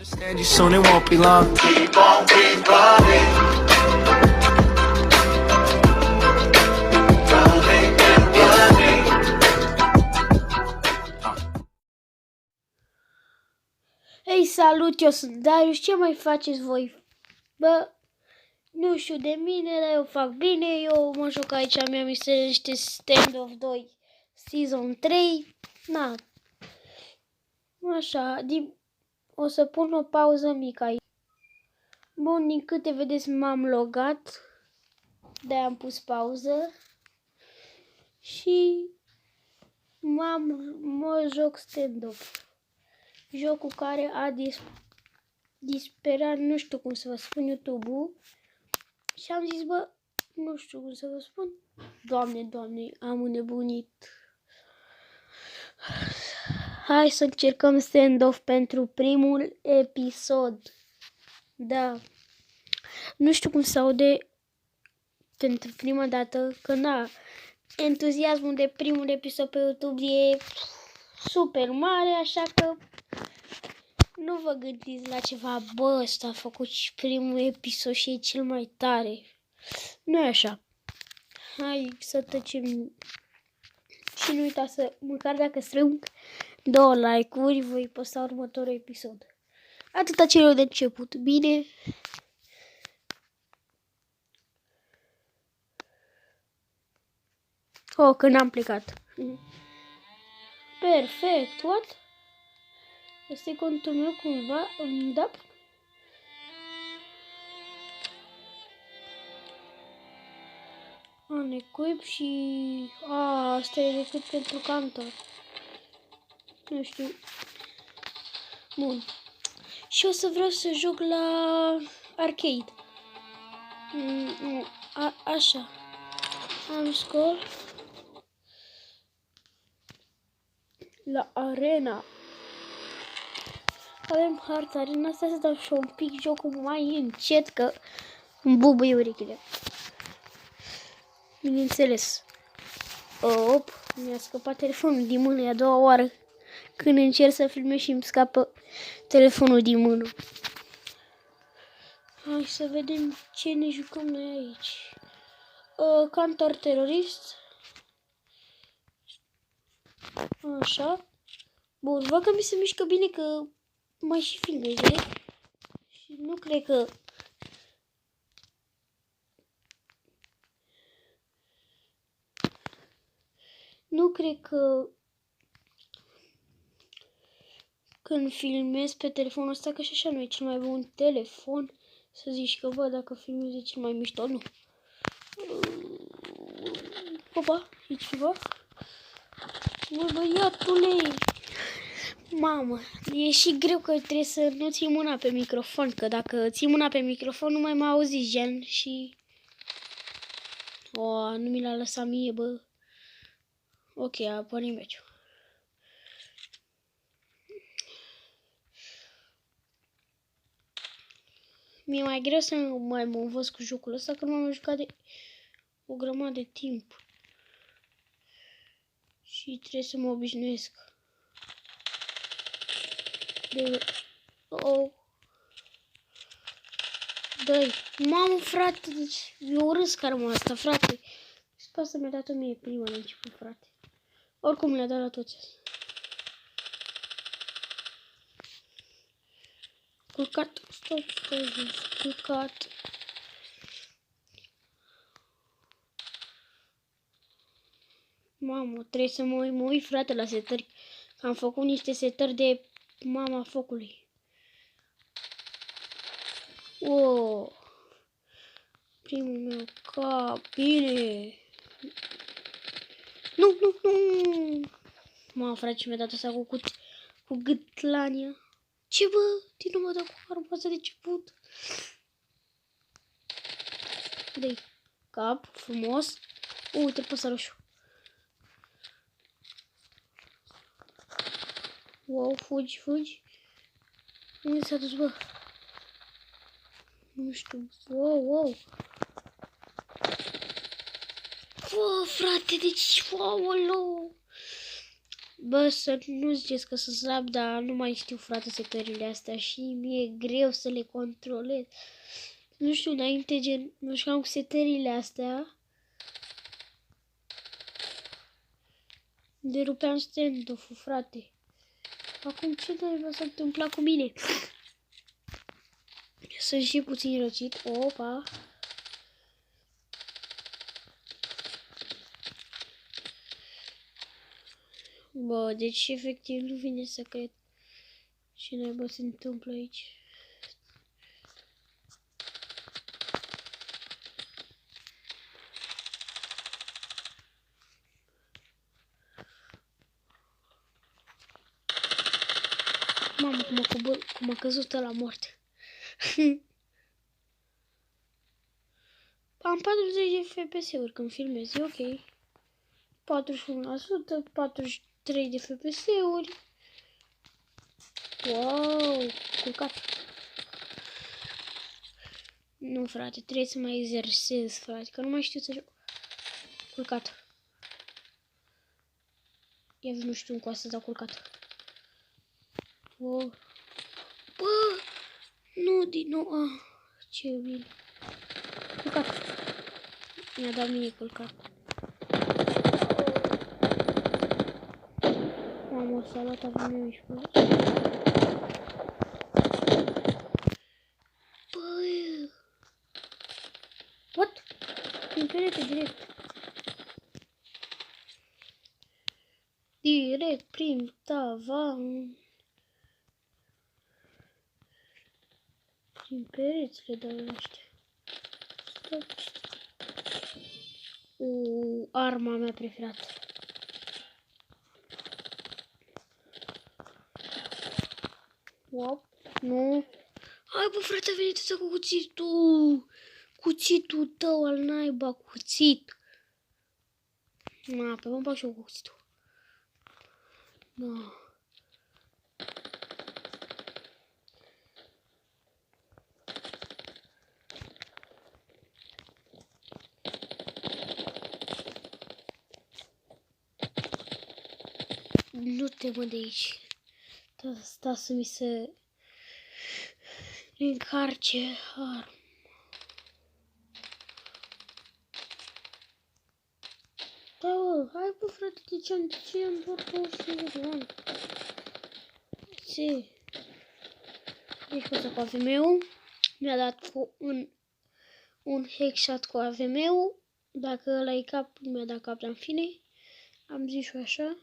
Understand you soon, it won't be long. Keep on, keep running. Running and running. Hei, salut, eu sunt Darius, ce mai faceți voi? Bă, nu știu de mine, dar eu fac bine, eu mă joc aici, mi-am instalat niște Standoff 2 Season 3, na, așa, o să pun o pauză mică aici. Bun, din câte vedeți m-am logat, de-aia am pus pauză și mă joc Standoff. Jocul care a disperat, nu știu cum să vă spun, YouTube-ul. Și am zis, bă, nu știu cum să vă spun. Doamne, am înnebunit. Hai să încercăm Standoff pentru primul episod. Da. Nu știu cum se aude pentru prima dată, că na, entuziasmul de primul episod pe YouTube e super mare, așa că nu vă gândiți la ceva, bă, ăsta a făcut și primul episod și e cel mai tare. Nu e așa. Hai să tăcem. Și nu uitați să, măcar dacă strâng 2 like-uri, voi posta următorul episod. Atâta celor de început. Bine? Oh, că n-am plecat. Perfect. What? Ăsta e contul meu cumva? Da? Unequip și... asta e decât pentru Cantor. Nu știu. Bun. Și o să vreau să joc la arcade. Așa. Am scor. La arena. Avem harta arena asta, să dau și un pic jocul mai încet, că îmi bubuie urechile. Bineînțeles. Op, mi-a scăpat telefonul din mână, e a doua oară când încerc să filmez și îmi scapă telefonul din mână. Hai să vedem ce ne jucăm noi aici. Cantor terorist. Așa. Bun, văd că mi se mișcă bine, că mai și filmeze. Și nu cred că... Nu cred că când filmez pe telefonul ăsta, că și așa nu e cel mai bun telefon, să zici că văd dacă filmez e cel mai mișto, nu. Opa, e ceva? Mă, băiatule! Mamă, e și greu că trebuie să nu ții mâna pe microfon, că dacă ții mâna pe microfon nu mai mă auzi gen și... nu mi l-a lăsat mie, bă. Ok, a pornit meciul. Mi-e mai greu să mai mă învăț cu jocul ăsta, că nu m-am jucat de o grămadă de timp. Și trebuie să mă obișnuiesc. Dă-i. Mamă, frate, deci eu urăsc arma asta, frate. Sper să mi-a dat-o mie prima la început, frate. Oricum le-a dat la toți. Culcat. Stop. Culcat. Mamă, trebuie să mă uit, frate, la setări. Am făcut niște setări de mama focului. Primul meu cap, bine. Nu. Mamă, frate, ce mi-a dat asta cu gâtlania. Ce, bă? Din nou mă dă cu arma asta de început. Dă-i cap, frumos. Uite, păsa roșu. Wow, fugi. Unde s-a dus, bă? Nu știu. Wow. Wow, frate, deci, wow. Bă, să nu ziceți că sunt slab, dar nu mai știu, frate, setările astea și mi-e greu să le controlez. Nu știu, înainte, gen, nu știam cu setările astea. Derupeam stand-off-ul, frate. Acum ce naiba s-a întâmplat cu mine? Sunt și puțin răcit. Opa! Bă, deci efectiv nu vine să cred ce naiba se întâmplă aici. Mamă, cum a căzut la moarte. Am 40 de FPS-uri când filmez, e ok. 41%, 43 de FPS-uri. Wow, culcat. Nu, frate, trebuie să mai exersez, frate, că nu mai știu să joc. Culcat. Ia nu știu cum asta s-a culcat. Wow. Bă, nu, din nou, ce bine. Culcat. Mi-a dat mie culcat. Mamă, s-a luat avionul și bă. Bă, what? Prin perete, direct. Direct, prin tavan. Prin perețile dau ăștia. Arma mea preferată. Wow, nu. Hai bă, frate, a venit ăsta cu cuțitul. Cuțitul tău al naiba, cuțit. Pe mă bag și eu cu cuțitul. Da. Nu te mă de aici. Sta să mi se încarce arma. Da, hai bă, frate, de ce am doar 200 de ani? Ce? Deci cu asta cu AVM-ul. Mi-a dat cu un headshot cu AVM-ul. Dacă ăla e cap, nu mi-a dat cap, dar în fine. Am zis și așa.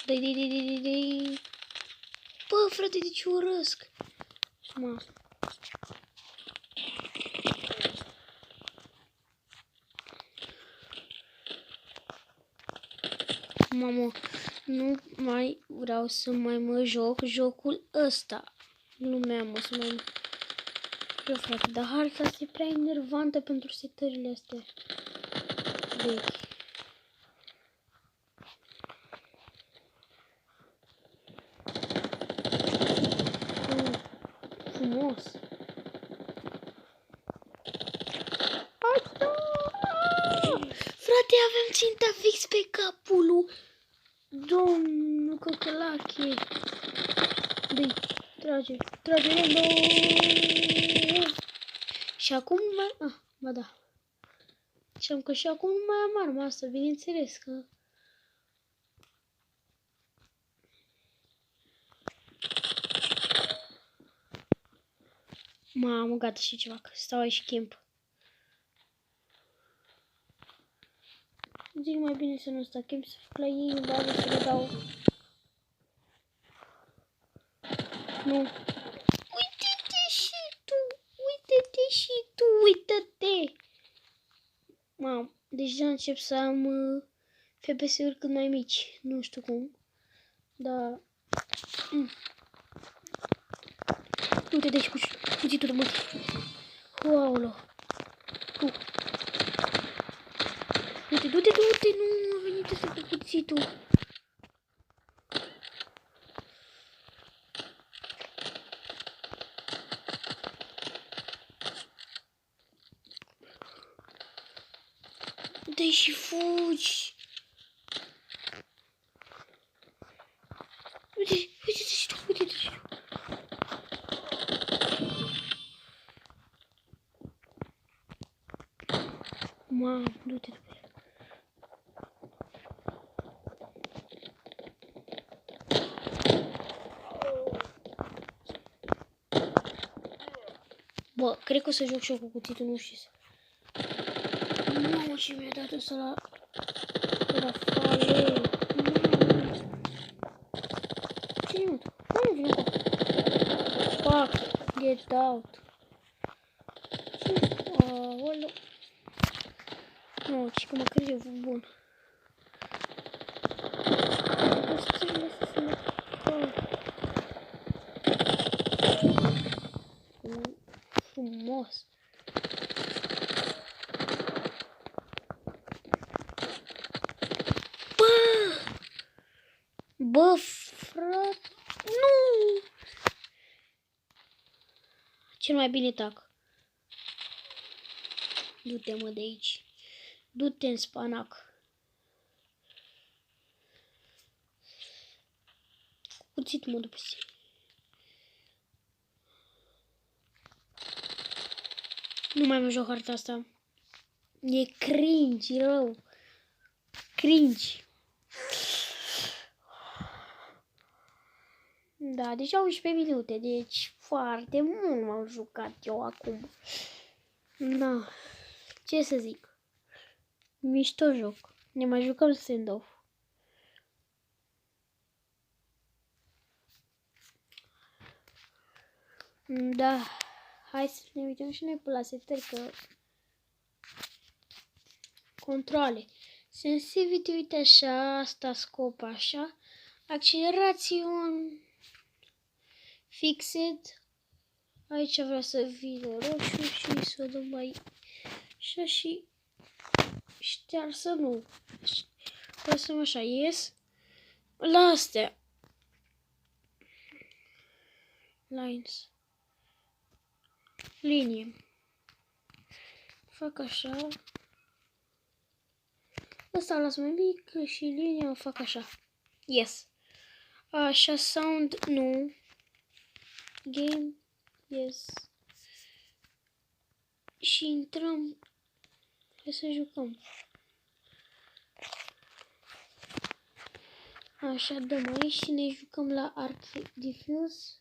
Dai. Bă, frate, de ce urăsc? Mamă, nu mai vreau să mai mă joc jocul ăsta. Lumea, mă, să mai... Eu, frate, dar harta asta e prea enervantă pentru setările astea. Vechi. Frumos. Frate, avem ținta fix pe capul lui domnul Căcălache. Dă-i, trage, rândă. Și acum mai... ba da. Și-am că și acum nu mai am arma asta, bineînțeles că... Mamă, gata și ceva, că stau aici camp. Zic mai bine să nu stau camp, să fac la ei în bază să le dau. Nu. Uite-te și tu, uite-te și tu, uite-te. Mamă, deja încep să am FPS-uri cât mai mici, nu știu cum. Dar... Uite-te și cuțitul de mâini. Aoleu. Du-te, nu a venit ăsta cu cuțitul. Dă-i și fugi. Mamă, du-te după el. Bă, cred că o să joc și eu cu cuțitul, nu știu să... Mamă, ce mi-a dat ăsta la fale. Ce-i mă? Nu vine cu... Fuck, get out. Aoleu. Nu, ce că mă cred eu bun. Frumos. Bă, frate, nu! Cel mai bine tac. Du-te, mă, de aici. Du-te în spanac. Cuțit, mă, după zi. Nu mai mă joc harta asta. E cringe, rău. Cringe. Da, deja 11 minute, deci foarte mult m-am jucat eu acum. Da, ce să zic. Mișto joc. Ne mai jucăm stand-off. Da, hai să ne uităm și noi pe la setări, că... Controle. Sensitivity, uite așa, asta scop așa. Accelerațion. Fixed. Aici vreau să vină roșu și să o dăm mai așa și ștearsă nu. Lăsăm așa, yes. La astea. Lines. Linie. Fac așa. Asta o las mai mic și linia o fac așa. Yes. Așa, sound, nu. Game, yes. Și intrăm. Hai să jucăm. Așa, dăm aici și ne jucăm la Art Diffuse.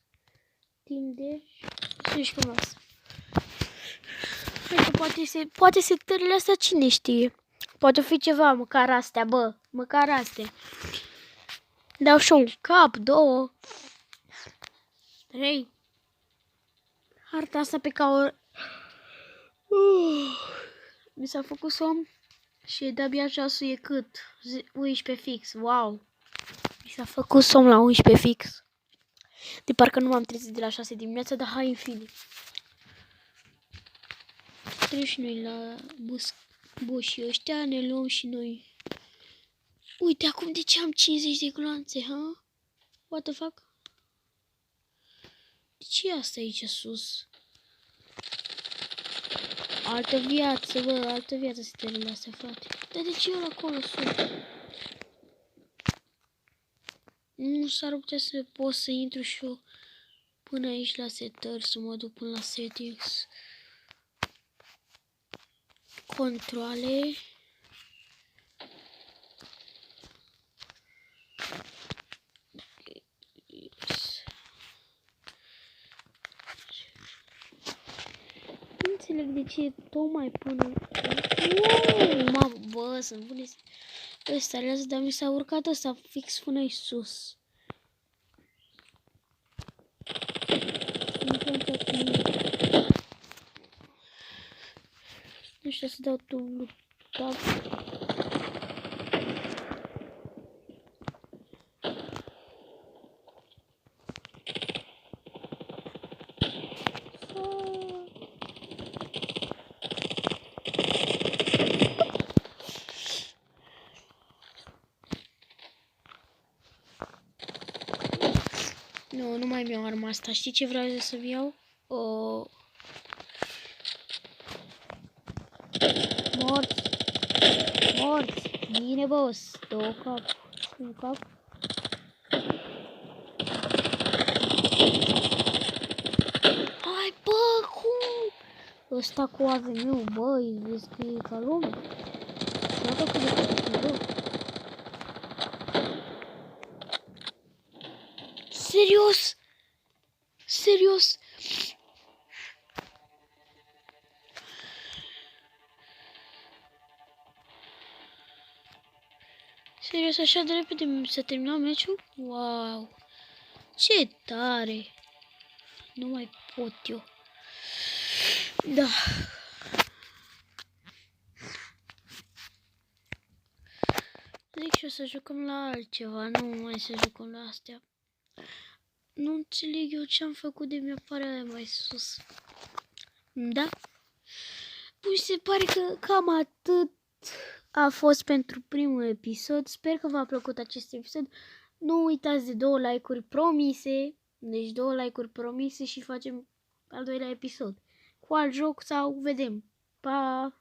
Timp de... Să jucăm asta. Hai că poate setările astea cine știe. Poate fi ceva, măcar astea, bă. Măcar astea. Dau și un cap, 2, 3. Harta asta pe care mi s-a făcut somn și de-abia ceasul e cât? 11 fix, wow. Mi s-a făcut somn la 11 fix. De parcă nu m-am trezit de la 6 dimineața, dar hai în fine. Trebuie și noi la bușii ăștia, ne luăm și noi. Uite, acum de ce am 50 de gloanțe, ha? What the fuck? De ce e asta aici sus? Altă viață, bă, altă viață se termină astea, frate. Dar de ce e acolo sus? Nu s-ar putea să pot să intru și eu până aici la setări, să mă duc până la settings. Controle. Nu înțeleg de ce tocmai până... Mamă, bă, să-mi puneți ăsta, dar mi s-a urcat ăsta fix până aici sus. Nu știu să dau dublu tab. Nu mai mi-au arma asta. Știi ce vreau să-mi iau? O... Morți! Bine, boss! 2 cap. 1 cap. Hai, bă, cum? ăsta cu aveniu, băi, vezi că e ca lume. Iată cât de rău. Serios? Serios? Serios, așa de repede s-a terminat meciul? Wow! Ce tare! Nu mai pot eu. Da. Zic și o să jucăm la altceva, nu mai să jucăm la astea. Nu înțeleg eu ce am făcut de mi-apare aia mai sus. Da? Păi se pare că cam atât a fost pentru primul episod. Sper că v-a plăcut acest episod. Nu uitați de 2 like-uri promise. Deci 2 like-uri promise și facem al doilea episod. Cu alt joc sau vedem. Pa!